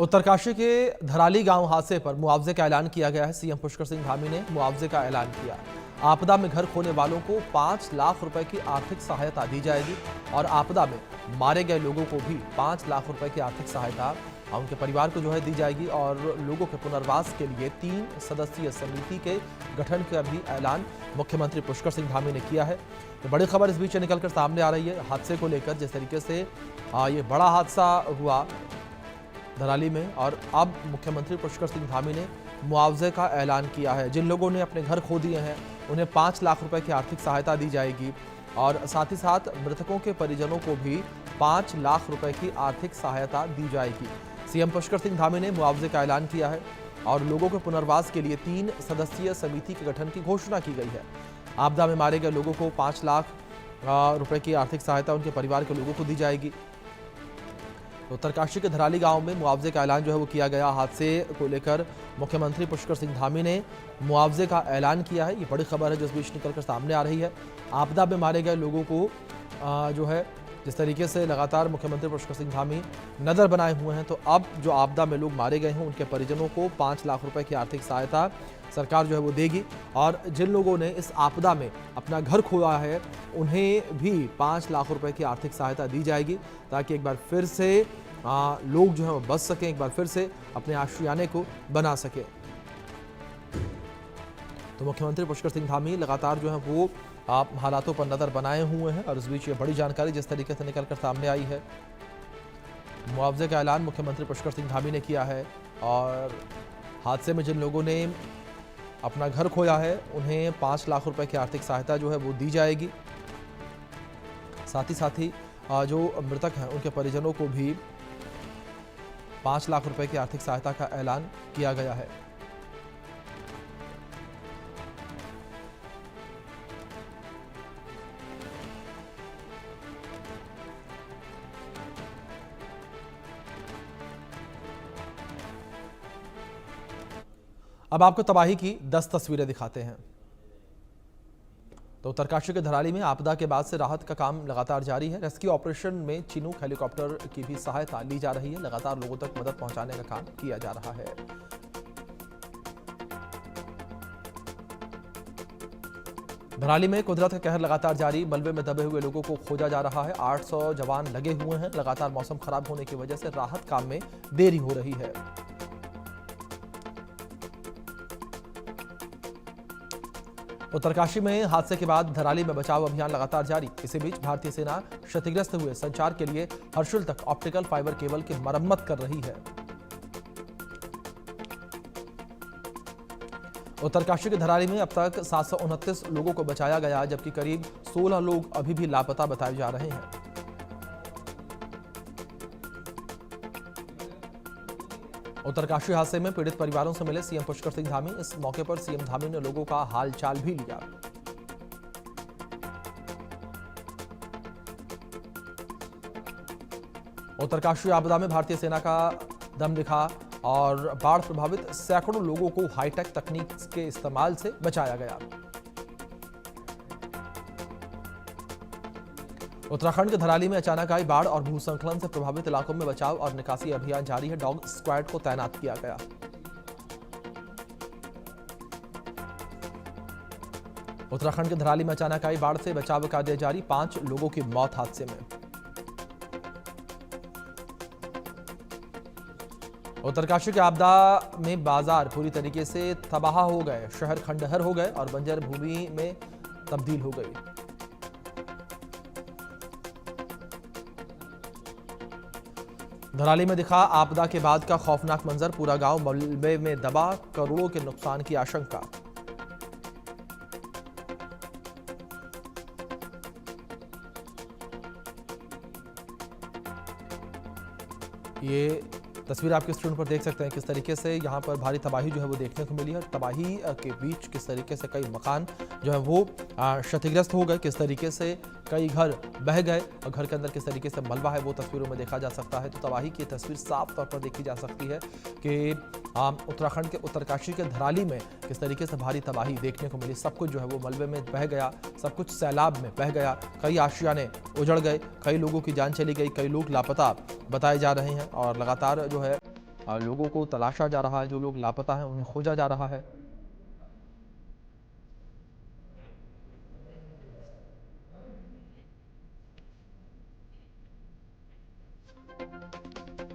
उत्तरकाशी के धराली गांव हादसे पर मुआवजे का ऐलान किया गया है। सीएम पुष्कर सिंह धामी ने मुआवजे का ऐलान किया। आपदा में घर खोने वालों को 5 लाख रुपए की आर्थिक सहायता दी जाएगी और आपदा में मारे गए लोगों को भी 5 लाख रुपए की आर्थिक सहायता उनके परिवार को दी जाएगी और लोगों के पुनर्वास के लिए 3 सदस्यीय समिति के गठन का भी ऐलान मुख्यमंत्री पुष्कर सिंह धामी ने किया है। तो बड़ी खबर इस बीच निकलकर सामने आ रही है हादसे को लेकर। जिस तरीके से ये बड़ा हादसा हुआ धराली में और अब मुख्यमंत्री पुष्कर सिंह धामी ने मुआवजे का ऐलान किया है। जिन लोगों ने अपने घर खो दिए हैं उन्हें 5 लाख रुपए की आर्थिक सहायता दी जाएगी और साथ ही साथ मृतकों के परिजनों को भी 5 लाख रुपए की आर्थिक सहायता दी जाएगी। सीएम पुष्कर सिंह धामी ने मुआवजे का ऐलान किया है और लोगों के पुनर्वास के लिए 3 सदस्यीय समिति के गठन की घोषणा की गई है। आपदा में मारे गए लोगों को 5 लाख रुपए की आर्थिक सहायता उनके परिवार के लोगों को दी जाएगी। उत्तरकाशी के धराली गांव में मुआवजे का ऐलान वो किया गया। हादसे को लेकर मुख्यमंत्री पुष्कर सिंह धामी ने मुआवजे का ऐलान किया है। ये बड़ी खबर है जो इस बीच निकलकर सामने आ रही है। आपदा में मारे गए लोगों को जिस तरीके से लगातार मुख्यमंत्री पुष्कर सिंह धामी नज़र बनाए हुए हैं, तो अब जो आपदा में लोग मारे गए हैं उनके परिजनों को 5 लाख रुपए की आर्थिक सहायता सरकार वो देगी और जिन लोगों ने इस आपदा में अपना घर खोया है उन्हें भी 5 लाख रुपए की आर्थिक सहायता दी जाएगी ताकि एक बार फिर से लोग वो बच सकें, एक बार फिर से अपने आशियाने को बना सकें। तो मुख्यमंत्री पुष्कर सिंह धामी लगातार वो हालातों पर नज़र बनाए हुए हैं और इस बीच ये बड़ी जानकारी जिस तरीके से निकलकर सामने आई है। मुआवजे का ऐलान मुख्यमंत्री पुष्कर सिंह धामी ने किया है और हादसे में जिन लोगों ने अपना घर खोया है उन्हें 5 लाख रुपए की आर्थिक सहायता वो दी जाएगी। साथ ही जो मृतक हैं उनके परिजनों को भी 5 लाख रुपए की आर्थिक सहायता का ऐलान किया गया है। अब आपको तबाही की 10 तस्वीरें दिखाते हैं। तो उत्तरकाशी के धराली में आपदा के बाद से राहत का काम लगातार जारी है। रेस्क्यू ऑपरेशन में चिनूक हेलीकॉप्टर की भी सहायता ली जा रही है। लगातार लोगों तक मदद पहुंचाने का काम किया जा रहा है। धराली में कुदरत का कहर लगातार जारी। मलबे में दबे हुए लोगों को खोजा जा रहा है। 800 जवान लगे हुए हैं। लगातार मौसम खराब होने की वजह से राहत काम में देरी हो रही है। उत्तरकाशी में हादसे के बाद धराली में बचाव अभियान लगातार जारी। इसी बीच भारतीय सेना क्षतिग्रस्त हुए संचार के लिए हर्षुल तक ऑप्टिकल फाइबर केबल की मरम्मत कर रही है। उत्तरकाशी के धराली में अब तक 729 लोगों को बचाया गया जबकि करीब 16 लोग अभी भी लापता बताए जा रहे हैं। उत्तरकाशी हादसे में पीड़ित परिवारों से मिले सीएम पुष्कर सिंह धामी। इस मौके पर सीएम धामी ने लोगों का हाल चाल भी लिया। उत्तरकाशी आपदा में भारतीय सेना का दम दिखा और बाढ़ प्रभावित सैकड़ों लोगों को हाईटेक तकनीक के इस्तेमाल से बचाया गया। उत्तराखंड के धराली में अचानक आई बाढ़ और भूस्खलन से प्रभावित इलाकों में बचाव और निकासी अभियान जारी है। डॉग स्क्वाड को तैनात किया गया। उत्तराखंड के धराली में अचानक आई बाढ़ से बचाव कार्य जारी। 5 लोगों की मौत हादसे में। उत्तरकाशी के आपदा में बाजार पूरी तरीके से तबाह हो गए। शहर खंडहर हो गए और बंजर भूमि में तब्दील हो गई। धराली में दिखा आपदा के बाद का खौफनाक मंजर। पूरा गांव मलबे में दबा। करोड़ों के नुकसान की आशंका। ये तस्वीर आपके स्क्रीन पर देख सकते हैं किस तरीके से यहाँ पर भारी तबाही वो देखने को मिली है। तबाही के बीच किस तरीके से कई मकान वो क्षतिग्रस्त हो गए, किस तरीके से कई घर बह गए और घर के अंदर किस तरीके से मलबा है वो तस्वीरों में देखा जा सकता है। तो तबाही की तस्वीर साफ तौर पर देखी जा सकती है कि उत्तराखंड के उत्तरकाशी के धराली में किस तरीके से भारी तबाही देखने को मिली। सब कुछ वो मलबे में बह गया, सब कुछ सैलाब में बह गया। कई आशियाने उजड़ गए, कई लोगों की जान चली गई, कई लोग लापता बताए जा रहे हैं और लगातार लोगों को तलाशा जा रहा है, जो लोग लापता हैं उन्हें खोजा जा रहा है।